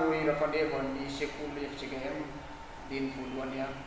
no irafandevan ny sekoly FCKM diny voalohany ihany.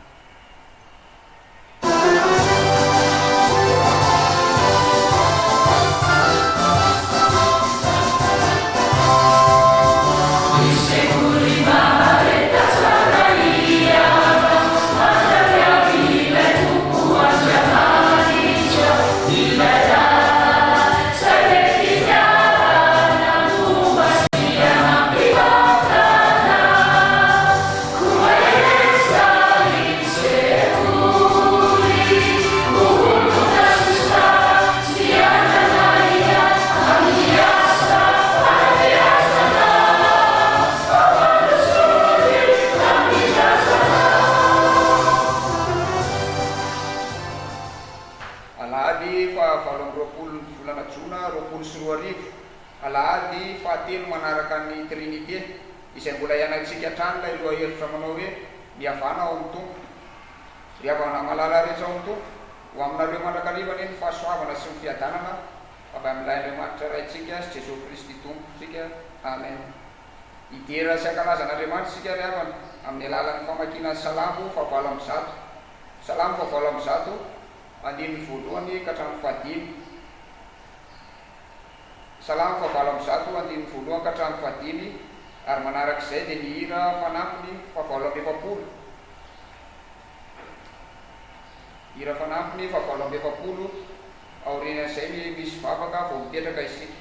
Alahady fahatelo manaraka ny Trinité izay mbola ianaritsika hatrany lay loha hevitra manao hoe mihavana ao amin'ny tompo, riavana malala rehetra ao amin'ny tompo ho aminareo mandrakariva ny fahasoavana sy ny fiadanana avy amin'ilay Andriamanitra raitsika sy Jesosy Kristy tomposika. Amen. Idera sy ankalazan'Andriamanitra sika riavana amin'ny alalan'ny famakiana Salamo fahavalo amby zato, Salamo fahavalo amby zato andininy voalohany ka hatramin'ny fahadimy. Salamo fahavalo amby zato andininy voalohany ka hatramin'ny fahadimy, ary manarak'izay dia ny hira fanampiny fahavalo amby efapolo. Hira fanampiny fahavalo amby efapolo aorian'izay ny misy vavaka vao mipetraka isika.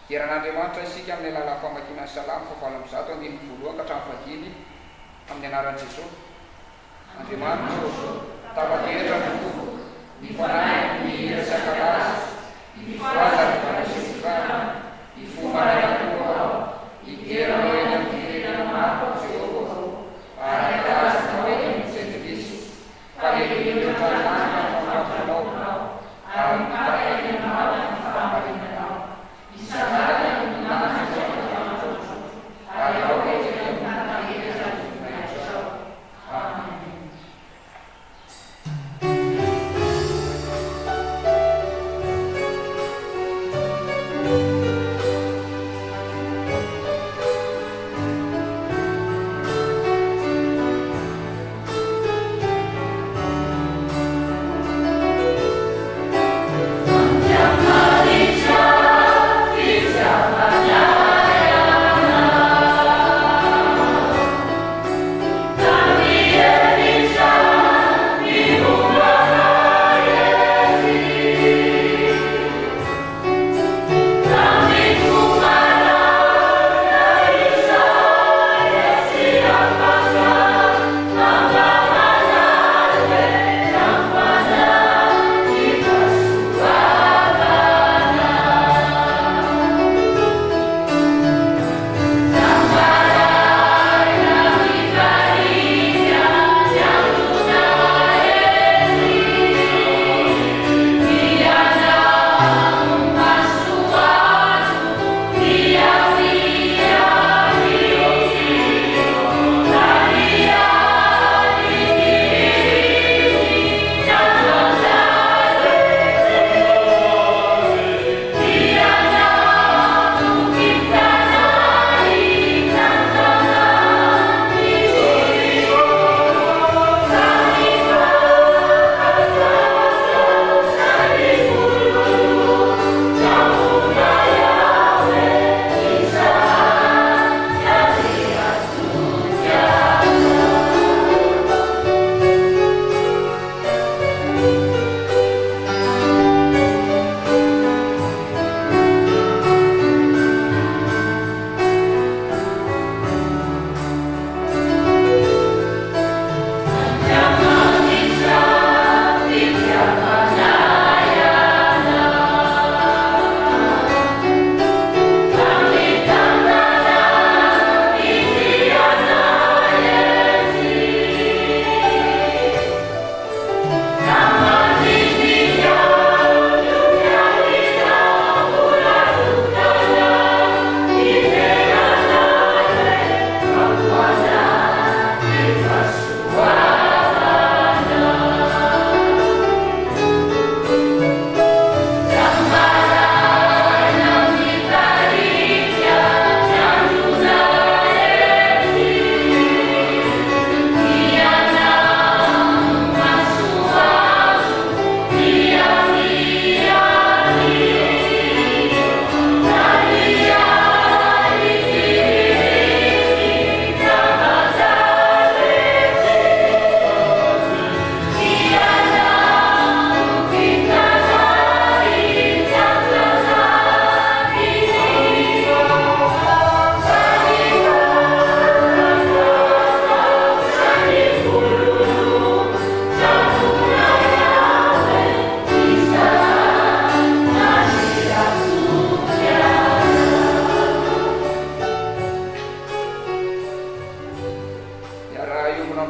Dieran'Andriamanitra isika amin'ny alalan'ny famakiana Salamo fahavalo amby zato andininy voalohany ka hatramin'ny fahadimy amin'ny anaran'i Jesosy. Andriamanitra tapa-kevitra ny tompo, ny fanahy ny hira sy ankalaza, ny fivoaza ny fanasikana, ny fomanana-koa, idera hoe ny firenena maro Jehova, ary ankalaza hoe ny Jean-Kristy, fa lehibe tanàna famampanao, ary mikaikany maro ny famarinanao, isakana ny nanitra ary ao rehetra ny nanahera ny voninahitra. Amen.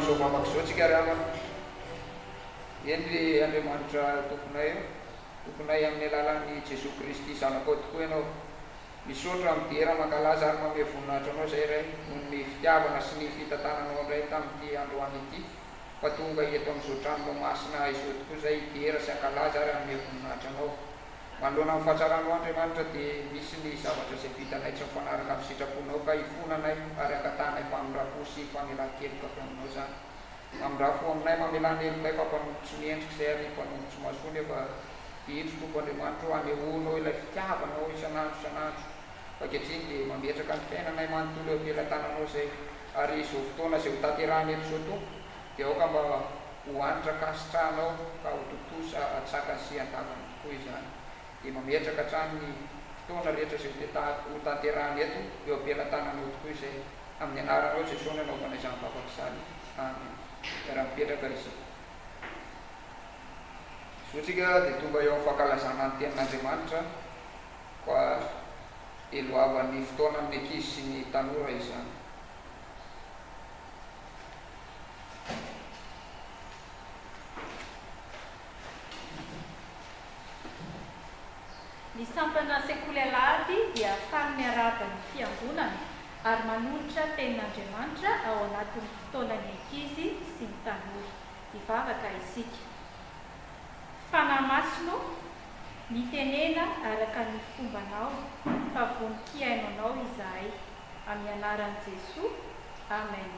amin'izao mamako izao tsika ramana endry Andriamanitra tomponay io tomponay amin'ny alalan'i Jesosy Kristy zanako tokoa ianao misaotra midera mankalaza ary manome voninahitra anao zay ray noho ny fitiavana sy ny fitantananao indray tamin'ity androany ity fa tonga eto amin'izao tranonao masina izao tokoa zay dera sy ankalaza ary hanome voninahitra anao manoloana amin'ny fahatsarano Andriamanitra dia misy ny zavatra izay vitanay tsy mifanaraka amin'ny sitraponao ka ifonanay ary akatanay famindrafo sy famelan-keloka avy aminao zany mamindrafo aminay mamelana elonay fa mpanombotsy ny endrika izay ary mpanombotsy masony efa indro tompo Andriamanitra anehoanao ilay fitiavanao isanandro ankehitriny dia mametraka ny fiainanay manontolo eo ampelantananao zay ary izao fotoana izay ho tanterahana eto izao tompo dia aoka mba ho anitra kasitranao ka ho totosa atsaka sy andavana tokoa izany dia mametraka hatrany ny fotoana rehetra izay ho tanterahana eto eo ampelantananao tokoa izay amin'ny anaranao Jesosy no anaovana izany vavaka izany amen raha mipetraka izy sotsika dia tonga eo amin'ny fankalazana ny tenin'Andriamanitra ka eloavan'ny fotoana amin'ny ankizy sy ny tanora izany ny sampana sekoly alahady dia afahany miarahaba ny fiangonana ary manolotra tenin'Andriamanitra ao anatin'ny fotoanany ankizy sy ny tanora hivavaka isika fanahy masino mitenena araka ny fombanao fa voninkiainonao izahay amin'ny anaran'i Jesosy amen.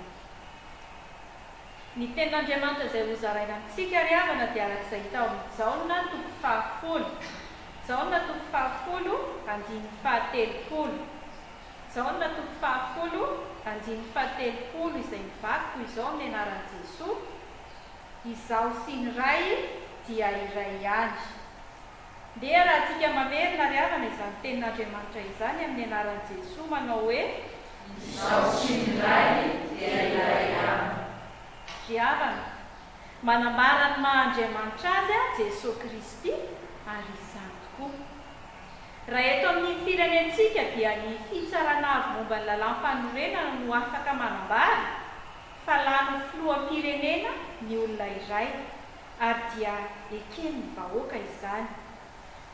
Ny tenin'Andriamanitra izay ho zaraina amintsika ry havana dia arak'izay hita ao amin'ny Jaona toko 10 Jaona toko 10 andiny 13 Jaona toko 10 andiny 13 izay mivaky toy izao amin'ny anaran'i Jesosy izaho sy ny ray dia iray ihany. Dia raha tsika mamerina ry havana izany tenin'Andriamanitra izany amin'ny anaran'i Jesosy manao hoe izaho sy ny ray dia iray ihany. Ry havana manambara ny maha-Andriamanitra azy Jesosy Kristy ary izany tokoa. Raha eto amin'ny firenentsika dia ny fitsarana avy momba ny lalam-panorenana no afaka manambara fa lany filoham-pirenena ny olona iray ary dia eken'ny vahoaka izany.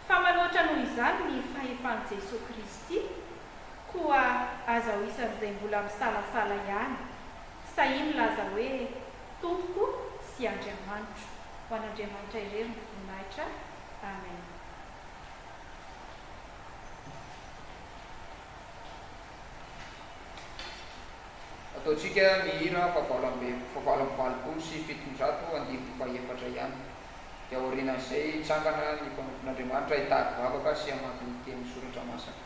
Fa manoatra noho izany ny fahefan'i Jesosy Kristy koa aza ho isan'izay mbola misalasala ihany sahiny laza hoe Tompo sy Andriamanitra. Ho an'Andriamanitra irery ny voninahitra. Amen. Ataontsika mihira fahavalom-valopolo sy 714 ihany dia aorianan'izay tsangana ny mpanompon'Andriamanitra hitady vavaka sy hamakiny teny soratra masaka.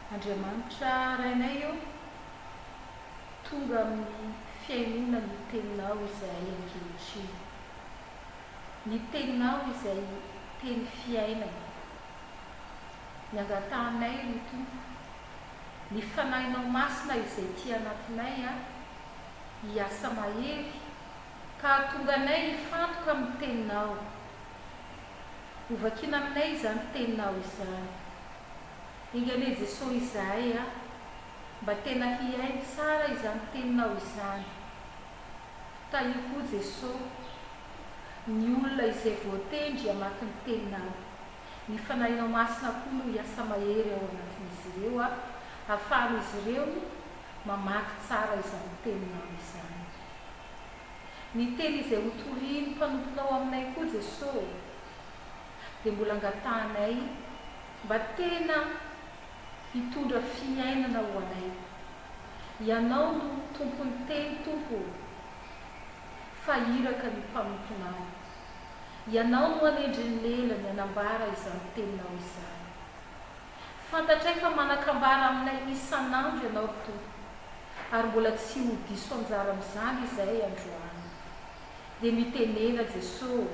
Andriamanitra rainay io tonga amin'ny fiainona ny teninao izay ankehitriny. Ny teninao izay teny fiainana. Ny angatanay ry Tompo, ny fanahinao masina izay ty anatinay hiasa mahery ka tonga anay hifantoka amin'ny teninao. Ovakina aminay izany teninao izany. Ingane Jesosy izahay mba tena hiaino tsara izany teninao izany. Tahio koa Jesosy ny olona izay voatendry hamaky ny teninao. ny fanahinao masina koa no hiasa mahery ao anatin'izy ireo a ahafahan'izy ireo mamaky tsara izany teninao izany. Ny teny izay hotoriny mpanomponao aminay koa Jesosy dia mbola angatanay mba tena hitondra fiainana ho anay. Ianao no tompony teny tompo, fa iraka ny mpanomponao. Ianao no anendriny lelany anambara izany teninao izany. Fantatray fa manakambara aminay isan'andro ianao tompo, ary mbola tsy ho diso anjara amin'izany izay androany. Dia mitenena Jesosy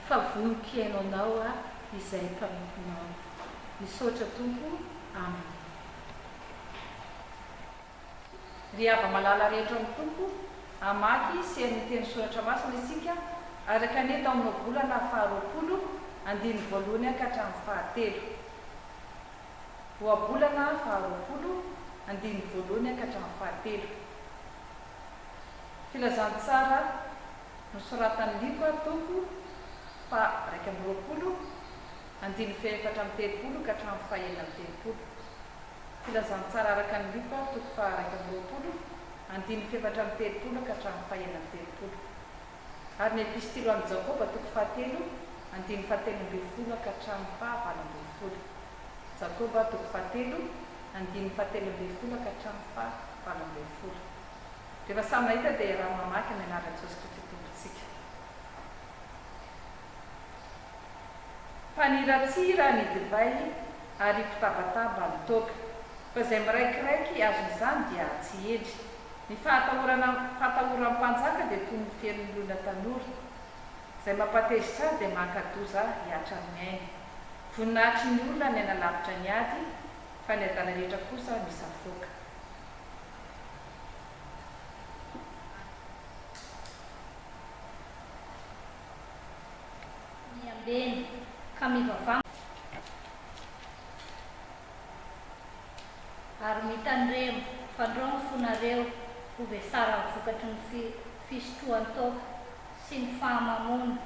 fa vonoky iainao anao a izay mpanomponao. Misaotra tompo. Amen. Ry ava malala rehetra amin'ny tompo, amaky sy ny soratra masina isika araka ny tao amin'ny volana faharoapolo andiny voalohany ka hatramin'ny fahatelo. Voabolana faharoapolo andiny voalohany ka hatramin'ny fahatelo. Filazantsara nosoratan'ny lipa tompo fa 1 andiny faefatra amin'ny telopolo ka hatramin'ny fahaenina amin'ny telopolo. Filazantsara araka ny lipa tompo fa 1 andiny faefatra amin'ny telopolo ka hatramin'ny fahaenina amin'ny telopolo. Ary ny epistilo an'i Jakoba tompo fahatelo andiny fahatelombinifolo ka hatramin'ny fahavalombinifolo. Jakoba tompo fahatelo andiny fahatelombinifolo ka hatramin'ny fahavalombinifolo. Rehefa samy nahita dia raha mamaky ny anaran'i Jesosy Kristy tompontsika. Paniratsira ny divay ary mpitabataba ny toka, fa izay miraikiraiky azon'izany dia tsy edry. Ny fahatahoran'ny mpanjaka dia toy ny fielon'olona tanora, izay mampatezitra azy dia mankadoza hiatra amin'ny ainy. Voninahitry ny olona ny analavitra ny ady, fa ny adala rehetra kosa misafoka. Miambeny ka mivavaka ary mitandremo fandrono fonareo ho vesara ny vokatry ny fisotroan-toka sy ny fahamamono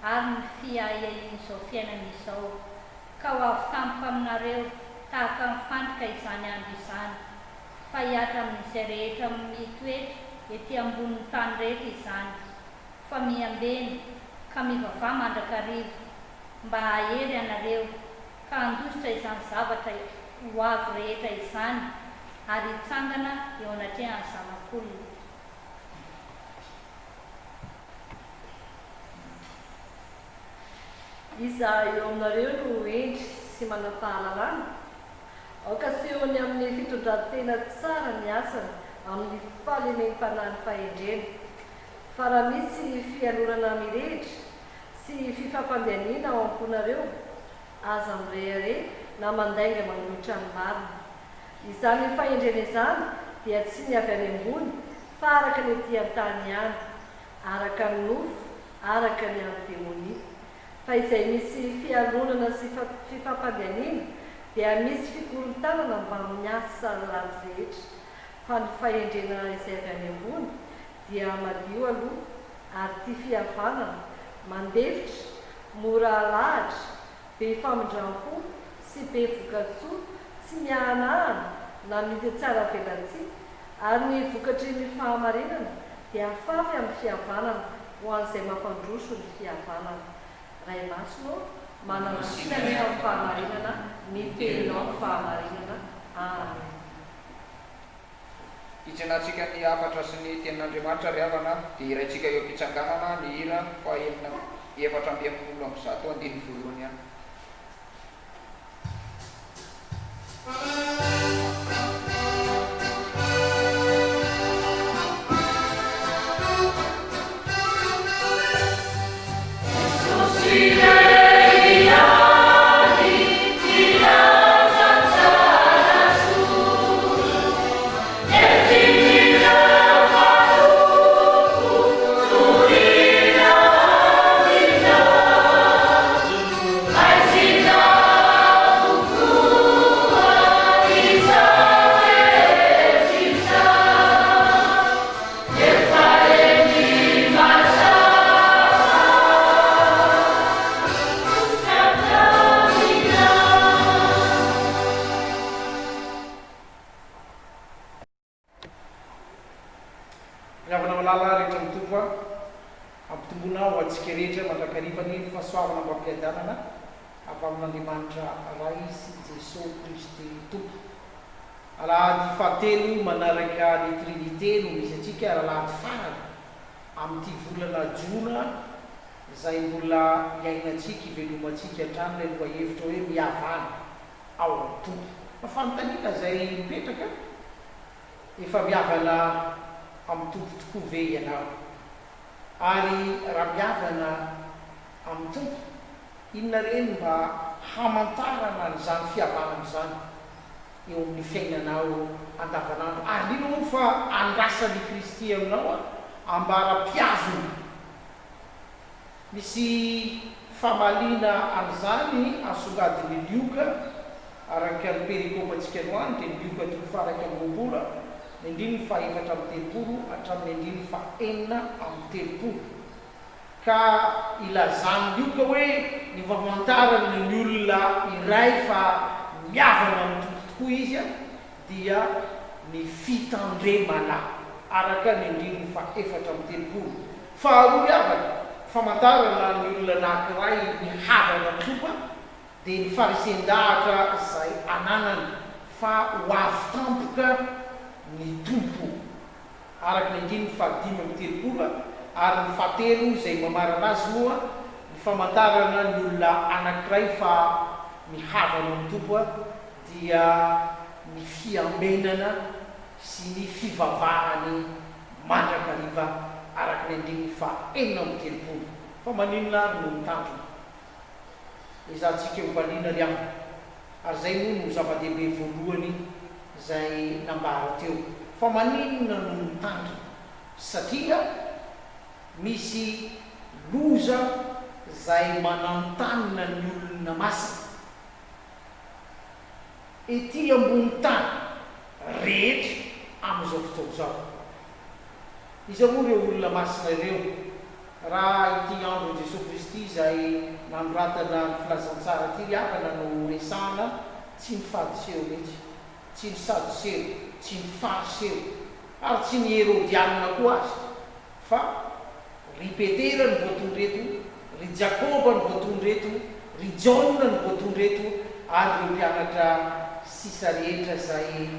ary ny fiaiain'izao fiainana izao, ka ho avy tampoka aminareo tahaka ny fandrika izany andro izany, fa hiatra amin'izay rehetra mitoetra ety ambonin'ny tany rehetra izany. Fa miambeny ka mivavaka mandrakarivo mba hahery ianareo ka handositra izany zavatra ho avy rehetra izany ary hitsangana eo anatrehan'ny zanak'olona. Iza eo aminareo no endry sy manafahalalana, aokasehony amin'ny fitondran-tena tsara ny asany amin'ny fahalemem-panahy fahendrena. Fa raha misy fialorana mirehitra sy fifampandianiana ao amponareo, aza mirehare na mandainga manolotra ny marina. Izany fahendrena izany dia tsy ny avy any ambony, fa araka ny ety an-tany ihany, araka ny nofo, araka ny amin'ny demonia. Fa izay misy fialonana sy fifampandianiana dia misy fikorontanana mba miasa ratsy rehetra. Fa ny fahendrena izay avy any ambony dia madio aloha ary tia fihavanana, mandefitra, mora alahatra, be famindram-po sy be voka-tsoa, tsy mihanahana na mity tsara velatsia, ary ny vokatry ny fahamarinana dia afafy amin'ny fihavanana ho an'izay mampandroso ny fihavanana. Ray masonao manana sinany amin'ny fahamarinana, mitenao ny fahamarinana. Amen. Hitsanantsika ny afatra sy ny tenin'Andriamanitra ry havana, dia iraintsika eo am-pitsanganana ny hira fahaenina 750 andiny voalohany ihany. fahalala rehetra mitompo ampitombona ho atsika rehetra mandrakarivany fahasoavana mbampiadanana avy amin'Andriamanitra ray sy Jesosy Kristy tompo. Alahady fahatelo manaraka ny trinité no misy atsika alahady farany amin'ity volana jona izay mbola iainantsika ivelomantsika hatrany aloha hevitra hoe mihavana ao amin'ny tompo. Mafanontaniana izay mipetraka efa mihavana amin'ny tompo tokoa ve ianao? Ary raha mihavana amin'ny tompo, inona reny mba hamantarana n'izany fihavanana izany eo amin'ny fiainanao andavanandro? Ary ino moa fa andrasan'i Kristy aminao ambara-piavina. Misy famalina an'izany asongadiny lioka araka ny perikopantsika noany dia ny lioka toko faraka am'roapolo, ny andininy fa 4:30 hatramin'ny andininy fa 4:30. Ka ilazany lioka hoe ny famantarana ny olona iray fa miavana amin'ny tompo tokoa izy dia ny fitandremana araka ny andininy fa 4:30. Faharoa avaka famantarana ny olona anankiray mihavana amin'ny tompo dia ny farisean-dahatra izay ananany fa ho avy tampoka ny tompo araka ny andininy fa 5:30. Ary ny fahatelo izay mamarana azy moa ny famantarana ny olona anankiray fa mihavana amin'ny tompo dia ny fiamenana sy ny fivavahany mandrakariva araka ny andininy fa 6:30. Fa maninona ary no mitandrona izantsika hombaniana ry aminy. Ary zay moa no zava-dehibe voalohany izay nambara teo. Fa maninona no mitandrona? Satria misy loza izay manantanina ny olona masina ety ambony tany rehetra amin'izao fotoana izao. Iza moa ireo olona masina ireo? Raha ity andro Jesosy Kristy izay nanoratana ny filazantsara ty riavana no resahana tsy ny fadiseo mihitsy, tsy ny sadiseo, tsy ny fariseo, ary tsy ny herodianina koa azy, fa ry Petera ny voatondreto, ry Jakoba ny voatondreto, ry Jaona ny voatondreto, ary ireo mpianatra sisa rehetra izay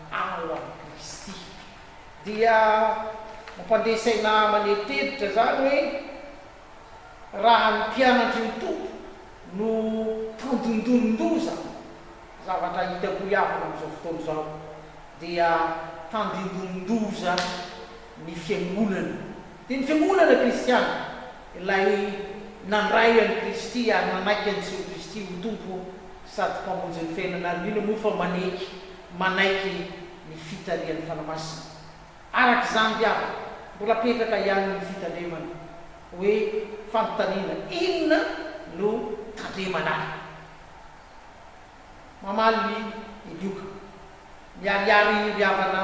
ao amin'ny Kristy. Dia mampandesaina maneritevitra zany hoe raha ny mpianatry ny tompo no tandindondondoza zavatra hitako hiavana amin'izao fotoana izao, dia tandindondoza ny fiangonana. Dia ny fiangonana kristiana ilay nandray an'i Kristy ary nanaiky an'i Jesosy Kristy ho tompo sady mpamonjy ny fiainana. Ary mino moa fa manaiky ny fitarian'ny fanamasina. Araka izany diavana mbola petraka ihany ny fitandremana hoe fanontaniana inona no tandremana ahy. Mamaly ilioka miariary riavana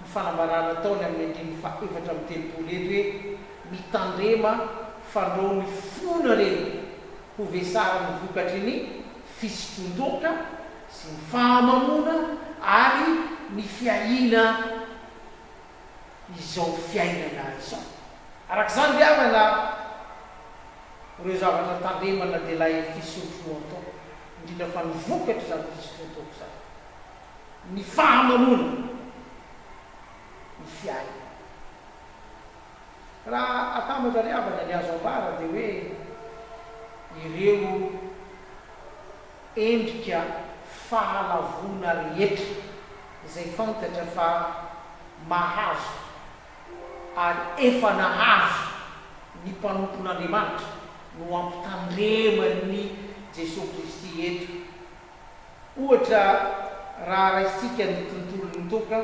ny fanambarana ataony amin'ny andininy fa 4:30 eto hoe mitandrema fandro ny fona reny ho vesara ny vokatry ny fisitondoka sy ny fahamamona ary ny fiahina izao fiainana izao. Arak'izany riavana ireo zavatra tandremana dia ilay fisotroantao, indrindra fa ny vokatra zany fisotroantao zany, ny fahamamona, ny fiaina. Raha atambatra riavana ny azo ambara dia hoe ireo endrika fahalavona rehetra izay fantatra fa mahazo ary efa nahazo ny mpanompon'Andriamanitra no ampitandremany Jesosy Kristy eto. Ohatra raha raisitsika ny tontolon'ny toka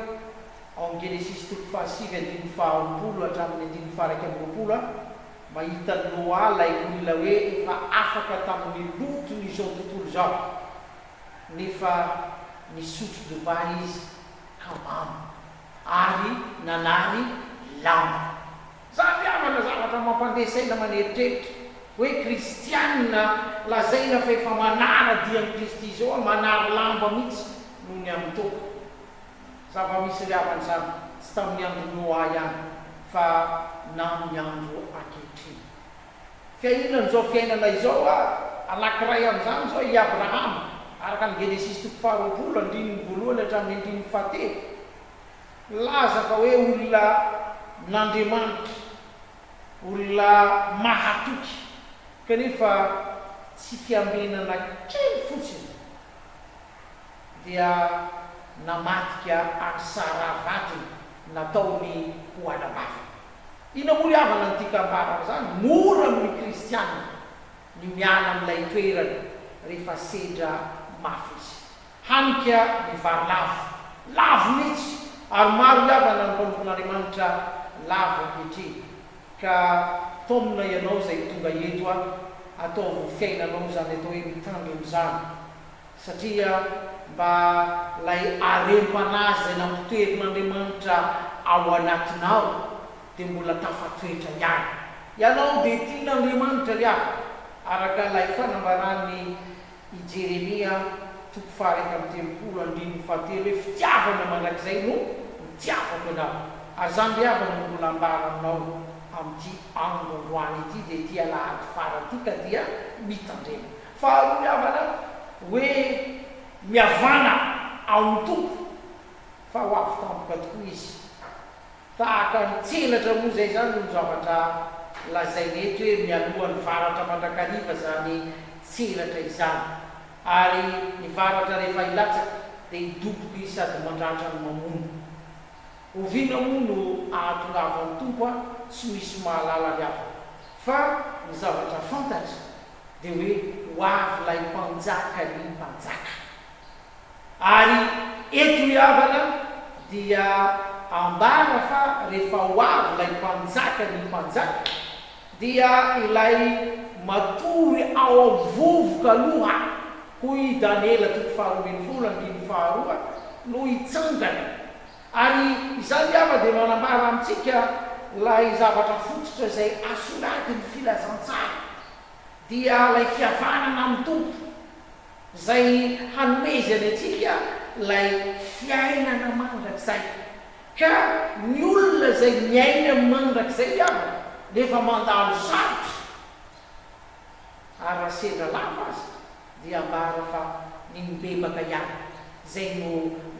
ao amin'ny Genesis 5:9 hatramin'ny 1:20 mahita Noa lay olona hoe efa afaka tamin'ny lotony izao tontolo izao, nefa nisotro dovay izy kamamo ary nanary lamba. Zany avana zavatra mampandesaina maneritreitra hoe kristianina lazaina fa efa manara dia amin'ny Kristy izao, manary lamba mihitsy noho ny amin'ny toka. Zava-misy riavana zany tsy tamin'ny andro Noa ihany fa na amin'ny andro ankehitriny. Fiainan'izao fiainana izao anankiray amin'izany zao i Abrahama araka ny Genesis 20 hatramin'ny 17 laza fa hoe olona n'Andriamanitra, olona mahatoky kanefa tsy fiambenana kely fotsiny dia namatika any Sara vatiny nataony ho anabavy. Ina moa havana ny tikambarana zany? Mora amin'ny kristianina ny miala amin'ilay toerana rehefa sedra mafy izy. Hanika ny vary lavo mihitsy, ary maro havana ny mpanompon'Andriamanitra lavo ankehitriny. Ka tomona ianao zay tonga eto ataovy fiainanao zany atao hoe mitandriny zany, satria mba lay arem-panazy zay nampitoerin'Andriamanitra ao anatinao dia mbola tafatoetra ihany. Ianao dia tian'Andriamanitra ry aho, araka lay fanambarany i Jeremia 3:30 hoe fitiavana mandrakizay no mitiavako anao. Ary zany ry havana no mbola ambara aminao amin'ity androandroany ity dia ity alahady farany ity ka dia mitandrena. Faharoa havana hoe miavana ao amin'ny tompo fa ho avy tampoka tokoa izy. Tahaka ny tselatra moa zay zany no zavatra lazainy eto hoe mialohan'ny varatra mandrakariva zany tselatra izany, ary ny varatra rehefa ilatsaka dia hidoboky sady mandratra ny mamono. Oviana moa no ahatongavany tompo tsy misy mahalala ry hafa, fa ny zavatra fantatra dia hoe ho avy lay mpanjaka ny mpanjaka. Ary eto havana dia ambara fa rehefa ho avy lay mpanjaka ny mpanjaka dia ilay matory ao avovoka aloha hoy Daniela 2:12 no hitsangana. Ary izany hava dia manambara amintsika lay zavatra fototra zay asoratiny filazantsara dia lay fiavanana amin'ny tompo zay hanomezany atsika lay fiainana mandrakizay. Ka ny olona zay miaina mandrakizay hava nefa mandalo sarotra ary rasedra lava azy dia ambara fa ny mibebaka ihany zay no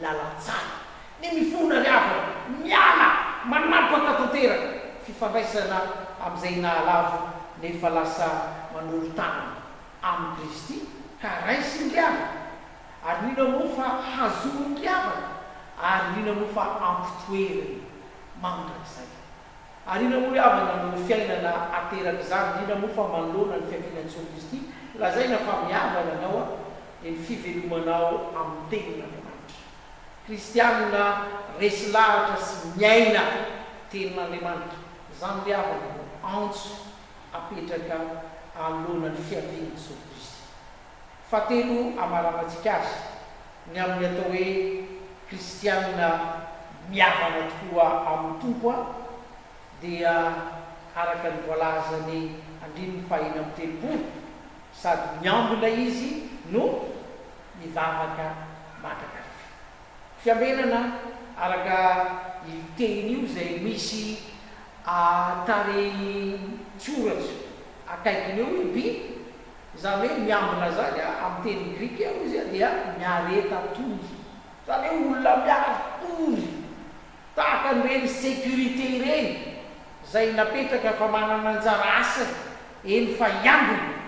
lalantsara. Ny mifona ry havana miala manapaka tanteraka fifandraisana amin'izay nahalavo nefa lasa manolo-tanana amin'ny Kristy ka raisiny ry havana, ary nina moa fa hazony ry havana, ary nina moa fa ampitoeriny mandrakizay. Ary nina moa ry havana no fiainana ateraka izany, nina moa fa manoloana ny fiavianan'i Jesosy Kristy lazaina fa mihavana anao dia ny fivelomanao amin'ny tenin'Andriamanitra. Kristianina resy lahatra sy miaina tenin'Andriamanitra, zany ry havana no antso apetraka anoloana ny fiavian'i Jesosy Kristy. Fahatelo amaramantsika azy ny amin'ny atao hoe kristianina miavana tokoa amin'ny tompo dia araka ny voalazany 5:30 sady miambina izy no mivavaka mandrakariva. Fiambenana araka iteny io zay misy tareny tsoratra akaikiny eo iby, zany hoe miambina zany amin'ny teny grika eo izy dia miareta tory, zany hoe olona miaretory tahaka nyreny sécurité reny zay napetraka fa manana anjara asany eny fa iambina.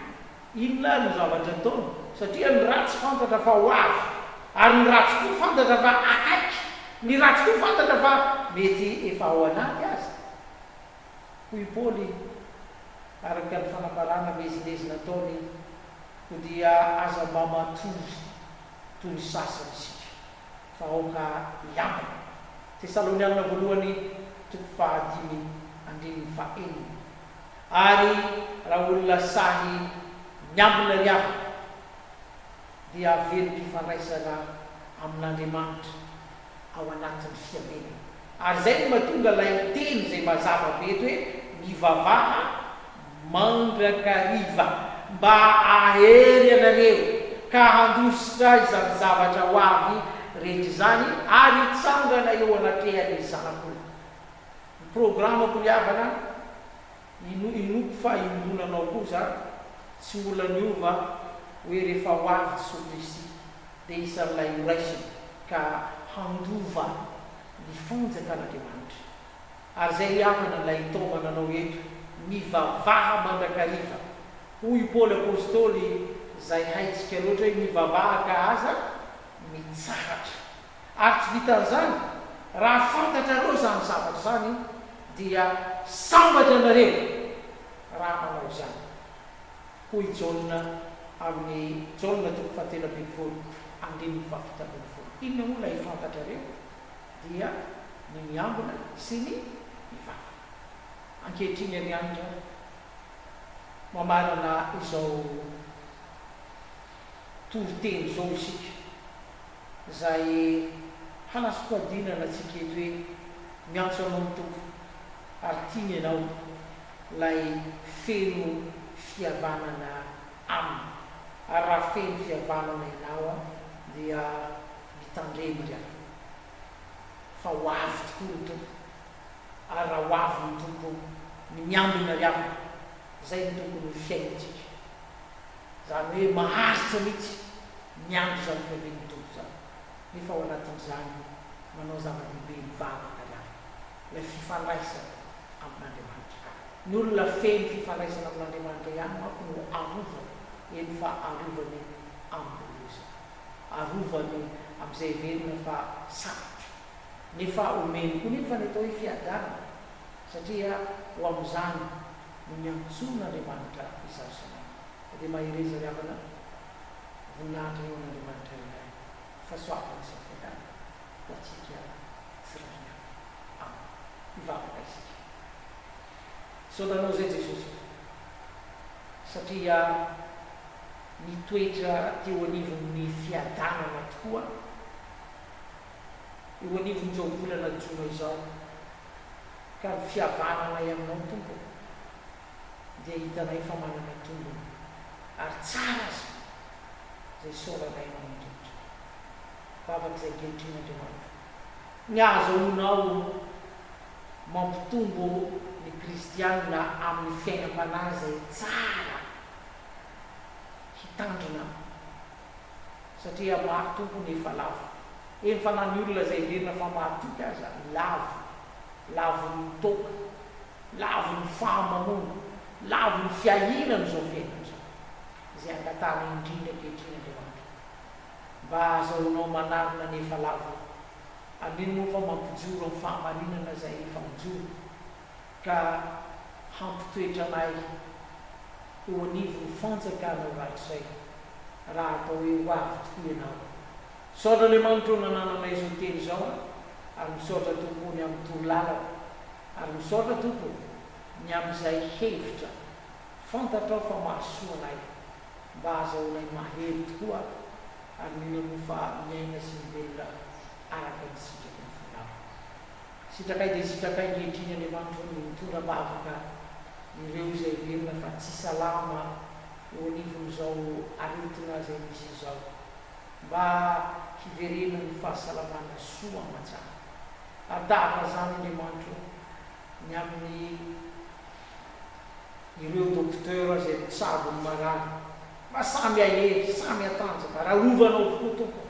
Inona no zavatra ataony? Satria ny ratsy fantatra fa ho avy, ary ny ratsy koa fantatra fa akaiky, ny ratsy koa fantatra fa mety efa ao anaty azy. Hoy Paoly araka ny fanambarana mezinezy nataony ko dia aza mba matory toy ny sasany isika fa aoka iambina. Tesalonianina 1:5-5. Ary raha olona sahy miambina ry hafa dia avelo mpifandraisana amin'Andriamanitra ao anatin'ny fiambenana. Ary zay no mahatonga lay teny zay mazava beto hoe mivavaha mandrakariva mba ahery anareo ka handositra izany zavatra ho avy rehetra izany ary hitsangana eo anatrehany zanak'olona. programako liavana inoko fa imbonanao koa za tsy mbola niova hoe rehefa hoavy Kristy dia isan'ilay iraisina ka handova ny fanjakan'Andriamanitra. Ary zay riavana ilay taomananao eto mivavaha mandrakariva hoy Paoly apôstôly zay haitsika loatra hoe mivavahaka aza mitsaratra. Ary tsy vitan'izany raha fantatra reo zany zavatra zany dia sambatra nareo raha manao zany. Hoy Jaona amin'ny Jaona 1:7-8. Inona moa ilay fantatra reo dia ny miambina sy ny mivavaka. Ankehitriny Andriamanitra mamarana izao toriteny zao isika zay hanasokadinana atsika eto hoe miantso anao ny tompo ary tiany ianao lay feno fihavanana aminy. Ary raha feno fihavanana ianao dia mitandremitra fa ho avy tokoa ny tompo. Ary raha ho avy ny tompo ny miambina riavana zay ny tokony ny fiainantsika, zany hoe maharitra mihitsy miandro zany fiaven'ny tompo zany. Nefa ao anatin'izany manao zava-dehibe mivavaka riavana, ilay fifandraisana amin'Andriamanitra. Ny olona feno fifandraisana amin'Andriamanitra ihany manko no arovany, eny fa arovany amboloza, arovany amin'izay velona fa saratra. Nefa omeny koa nefa ny atao hoe fiadanana, satria ho amin'izany no miantson'Andriamanitra izaho sanay. Dia mahireza riavana voninahitra eo an'Andriamanitra iray fa soavana sy fiadanana ho atsika tsiraiana mivavaka isika. Sodanao zay Jesosy, satria mitoetra teo anivon'ny fiadanana tokoa eo anivon'izao volana jona izao, ka ny fihavanana aminao tompo dia hitanay fa manana tombony ary tsara azy zay soranay manindritra vavaka izay ankehitriny Andriamanitra. Ny ahazoanao mampitombo ny kristianina amin'ny fiainam-panahy zay tsara hitandrina, satria maro tompony efa lavo. Eny fa na ny olona zay verina fa mahatoky aza lavo ny toka, lavo ny fahamamona, lavo ny fiahinana zao fiainana zao, zay angatana indrindra ankehitriny Andriamanitra. Mba azahoanao manarina ny efa lavo, andriny moa fa mampijoro amin'ny fahamarinana zay efa mijoro, ka hampitoetra anay eo anivon'ny fanjakanao ratrizay raha atao hoe ho avy tokoa ianao. Misaotra Andriamanitra nanananay izao teny izao, ary misaotra tompony amin'ny torolalana, ary misaotra tompony ny amin'izay hevitra fantatrao fa mahasoa anay mba azahoanay mahery tokoa, ary mino moa fa miaina sy mivelona araka ny sitraky ny finao. Sitrakay dia sitrakay ankehitriny Andriamanitra ny mitondra-bavaka ireo izay velona fa tsy salama eo anivon'izao aretina zay misy izao, mba hiverena ny fahasalamana soa aman-tsara. Adahaka zany Andriamanitra ny amin'ny ireo dokotera zay mitsabo ny marany, mba samy ahery, samy atanjaka, raha rovanao tokoa tompo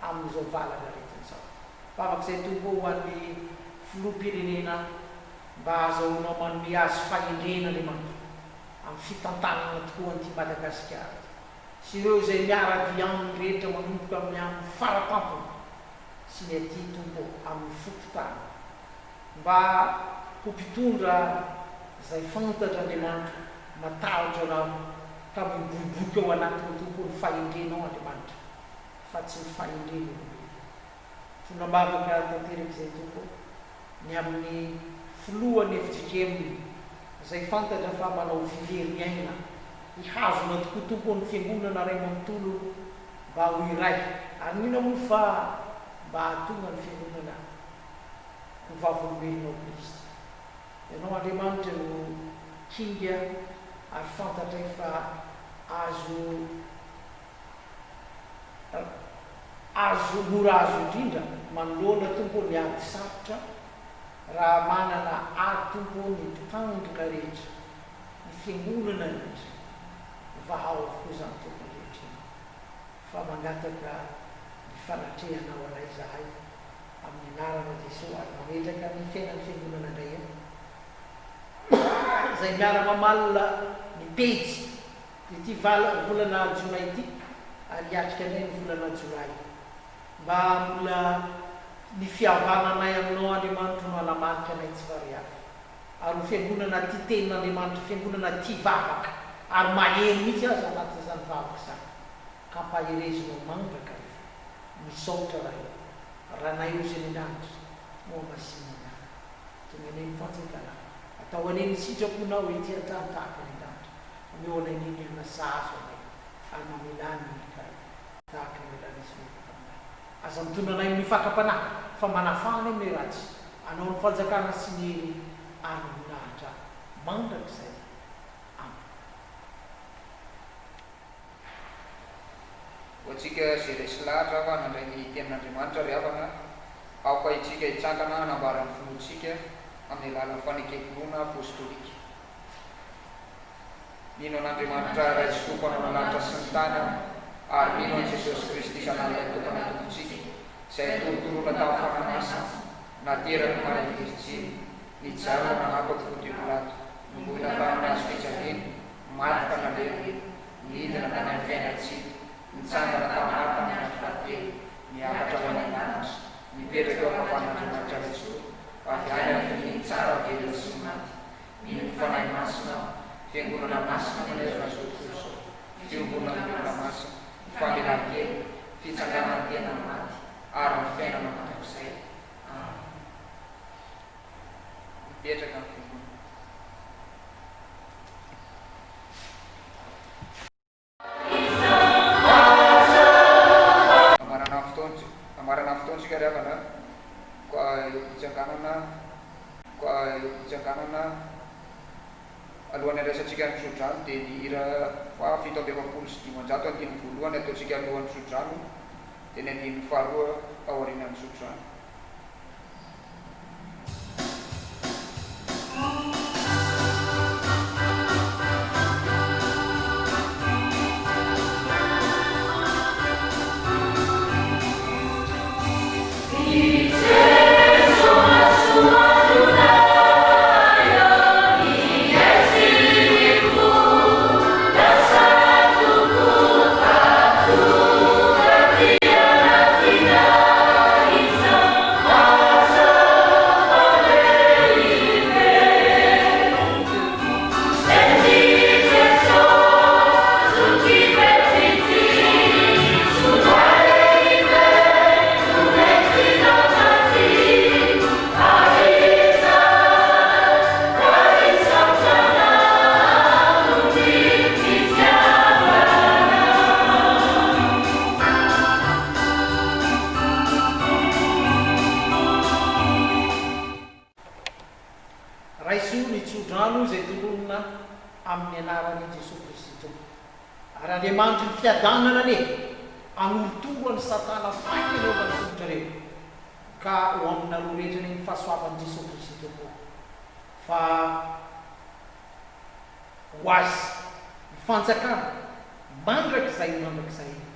amin'izao valana retin'izao. Vavaka izay tompo ho an'ny filoham-pirenena mba azahoanao manome azy fahendrena Andriamanitra amin'ny fitantanana tokoa an'ity Madagasikara, sy ireo izay miara-dia aminy rehetra manomboka amin'ny faratampony sy ny aty tompo amin'ny fokotany, mba ho mpitondra zay fantatra Andriamanitra matahotra anao ka miboiboika ao anatiny tompo ny fahendrenao Andriamanitra fa tsy ny fahendrena olombelona. Tonambavaka tanteraka izay tompo ny amin'ny filohany FJKM zay fantatra fa manao fivery-miaina, ihazona tokoa tompo ny fiangonana ray manontolo mba ho iray, ary mino moa fa mba hatonga ny fiangonana ho vavolombelonao Kristy. Ianao Andriamanitra no kinga ary fantatra fa azo mora azo indrindra manoloana tompo ny ady sarotra raha manana atomo ny tanjoka rehetra ny fiangonana rehetra vahao avokoa zany tompony rehetra fa mangataka ny fanatrehanao anay zahay amin'ny anarana Jesosy ary mametraka ny fiainan'ny fiangonana indray eny zay miara-mamalina ny pejy de ty volana jolay ity ary hiatrika anay ny volana jolay mba mbola ny fihavananay aminao Andriamanitra no alamarika anay tsy variavy ary ny fiangonana ty tenin'Andriamanitra fiangonana ty vavaka ary maheno mihitsy azy anatin'izany vavaka zany ka mpaherezinao mandraka misaotra raha nay ozany andanitra no amasinana tonga any mifanjakana atao any ny sitraponao ety an-trano tahaka ny andanitra ameo anay niniana sazo anay ary mamelany tahaka ny milanisy aza mitondra anay mifakapanahy fa manafana amin'ny ratsy anao ny fanjakana sy ny hery ary minahitra mandrak'izay hoantsika zay resy lahatra fa nandray ny tenin'Andriamanitra ry havana aoka itsika hitsangana hanambarany folotsika amin'ny alalan'ny fanekekoloana apôstôlika mino an'Andriamanitra ray sy tompo anao lanitra sy ny tany ary mino an Jesosy Kristy sanaraka tokana tompontsika izay torotoroana tamin'ny fananasana nateraka maravizitsiny nijarona nanako Pontius Pilato nombohina tamina azy fijaliana maty ka nalevy nidina tany amin'ny fiainatsika nitsangana tamin'aka ny anafiratelo niakatra ho any lanitra nipetraka eo ampafan'Andriamanitra Jesosy avy any amin'ny tsara velona sy maty mino fanahy masina fiangonana masina manerana zao tokoso fiangonana olona masina famelan-kely fitsanganany tena maty ary ny fiainana mandrakizay mipetraka ny fiangonana amarana fotoantsika ry havana koa hitsanganana alohan'ny resatsika ny sodrano dia ny hira fa 750 andiny voalohany ataontsika alohan'ny sodrano dia ny andiny faharoa aorianan'ny sodrano Andriamanitra ny fiadanana ane anolotoro ny satana fainy anaovany tongotra reo ka ho aminareo rehetra ny fahasoavan'i Jesosy Kristy tompo fa ho azy mifanjakana mandrakizay mandrakizay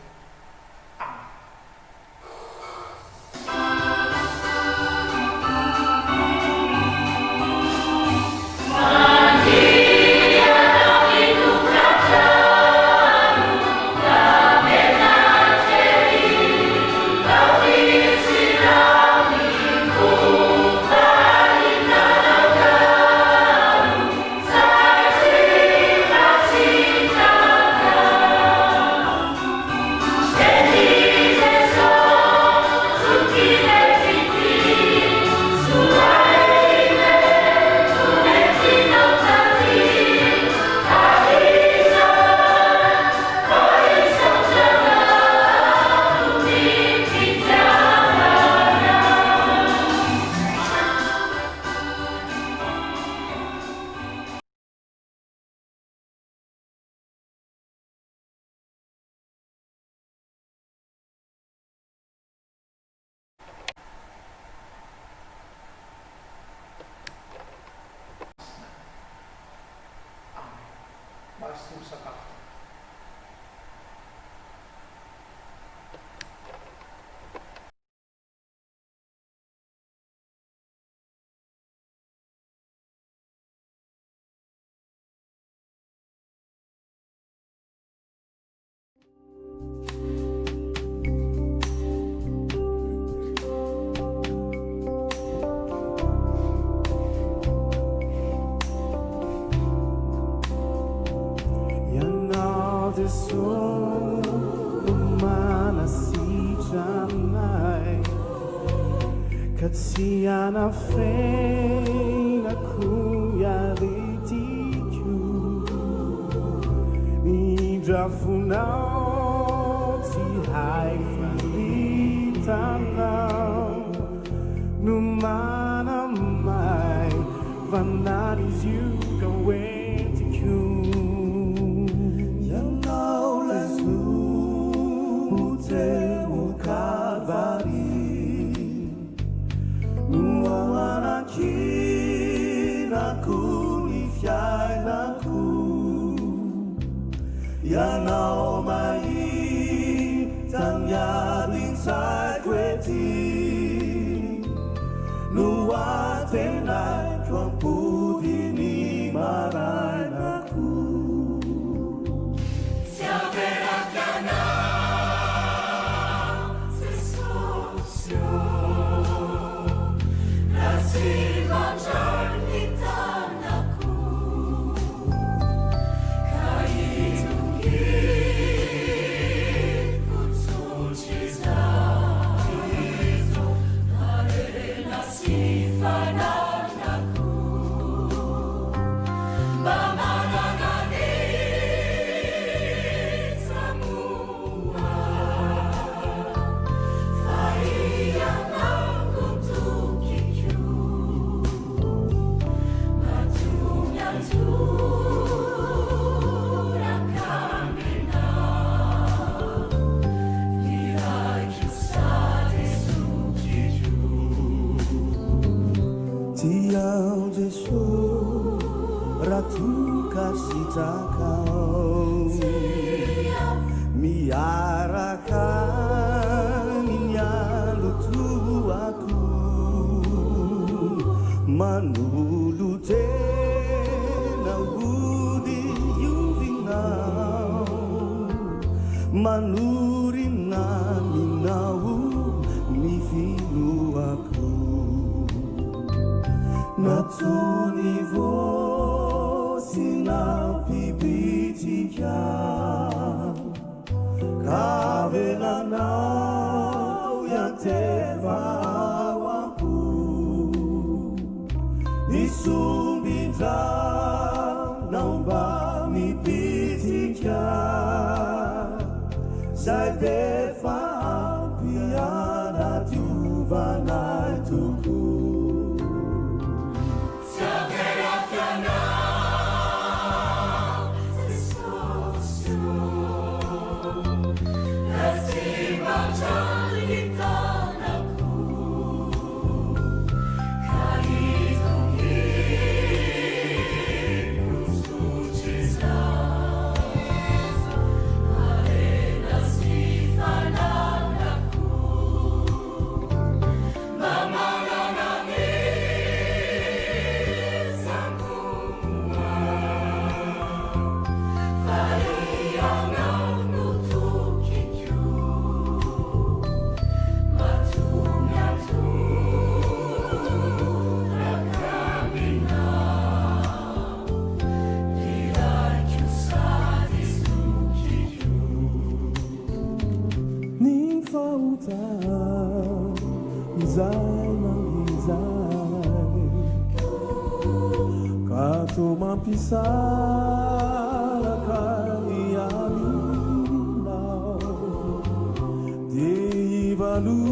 sakafo. Katsiana feina kuyaritiku Midrafunau ti haifalitanau Numana mai vanaris yuka wetiku Yanau lesu mutemu kalvari Nuanakinaku nifyainaku Yanao mai tanyarin sakweti Nuatenai truampudini marainaku Siaverakana Ratu kasihtakau miarakan inyalutu aku manulute naudi yuvinau manurina minau mifinu aku natuni Sina pipitika Kavela nau yang terbawaku Nisumbita naumba mipitika Zaidefa piana tuvanai tuku Kato mampisala kaialinau Divalu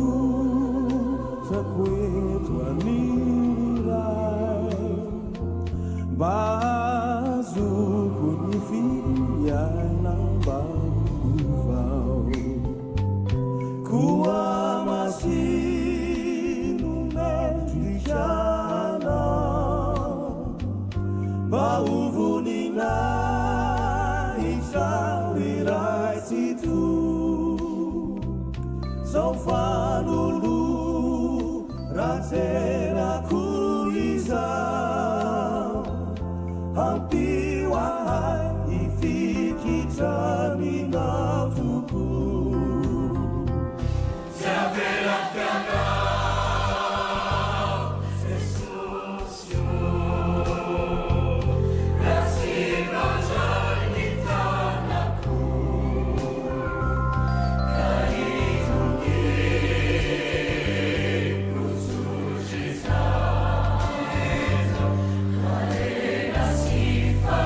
sa kwetu anirai Bazu kunifiyay ng baguvao Kuwa masinumetisyana Mauvuni na Fiaserako izao hampiwahai ifikitraminao toko Fa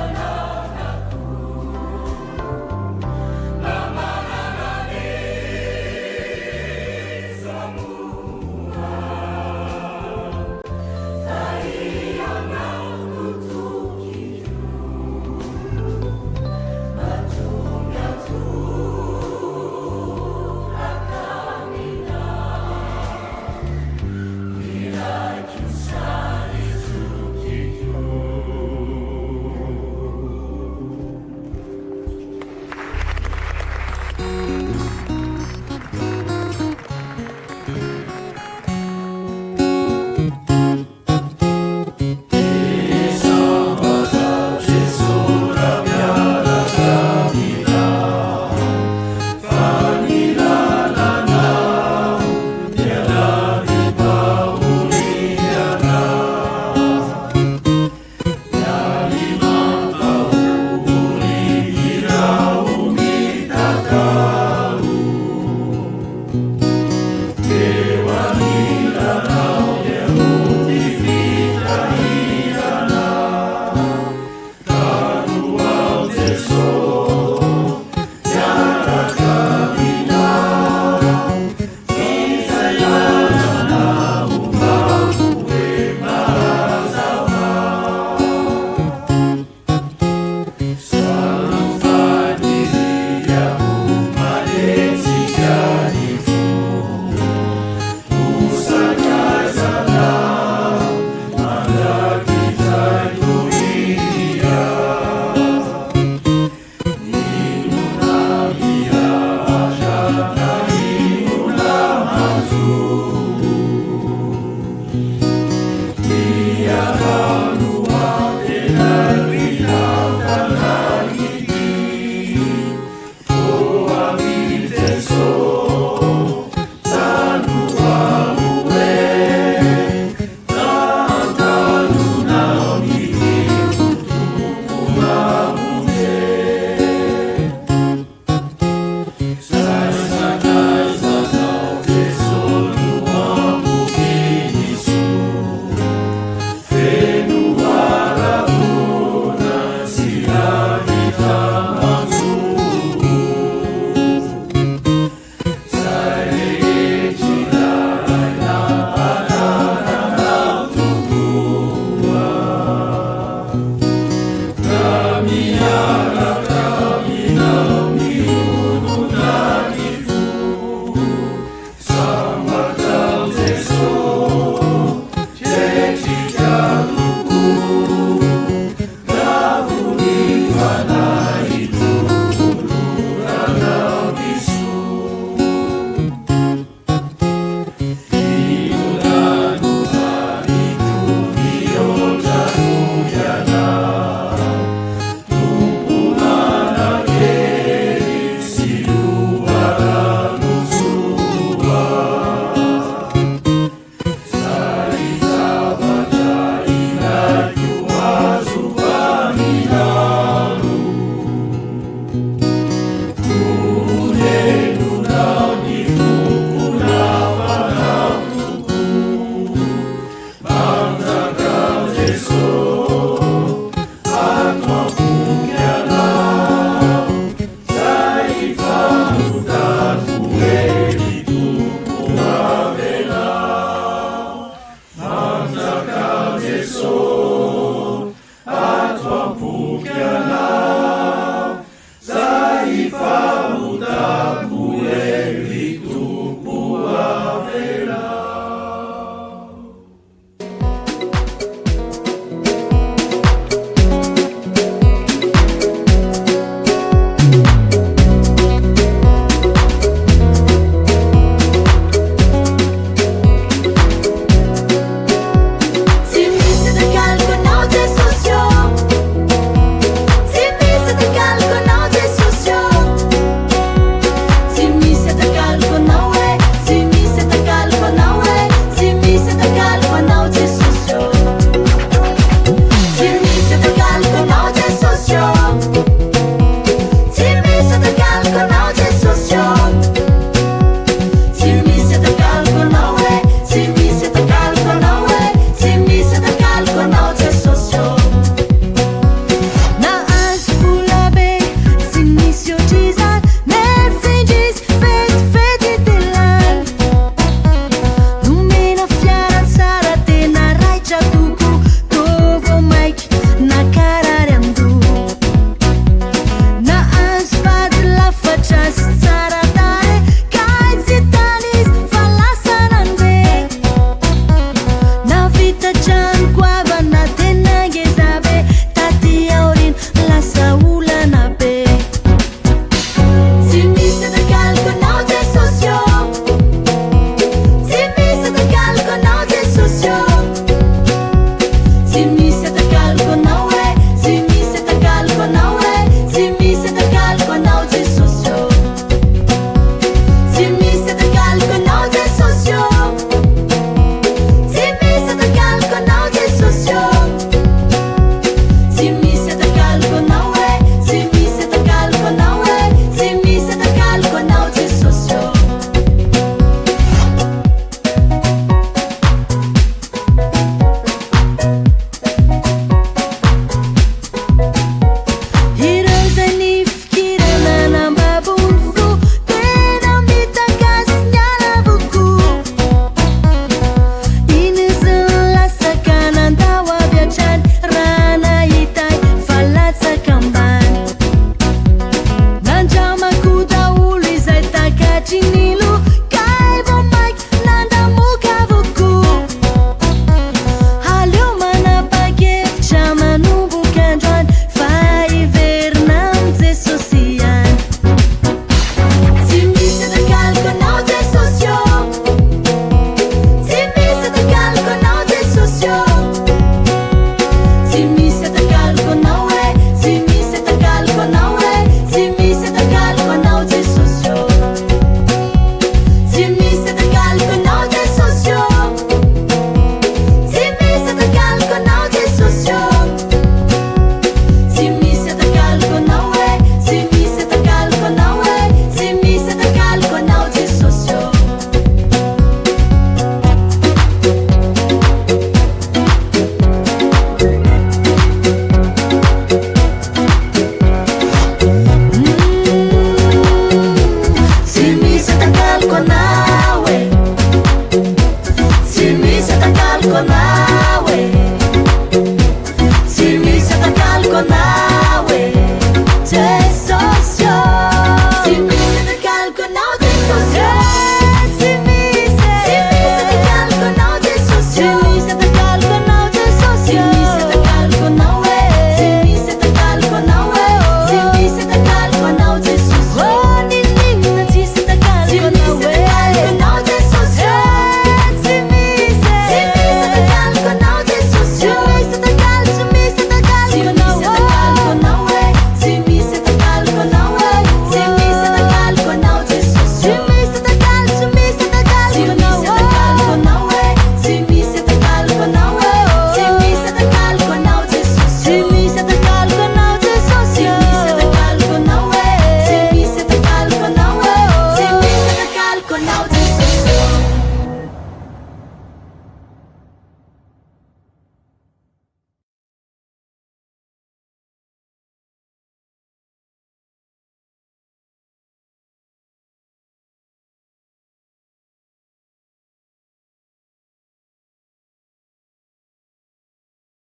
Con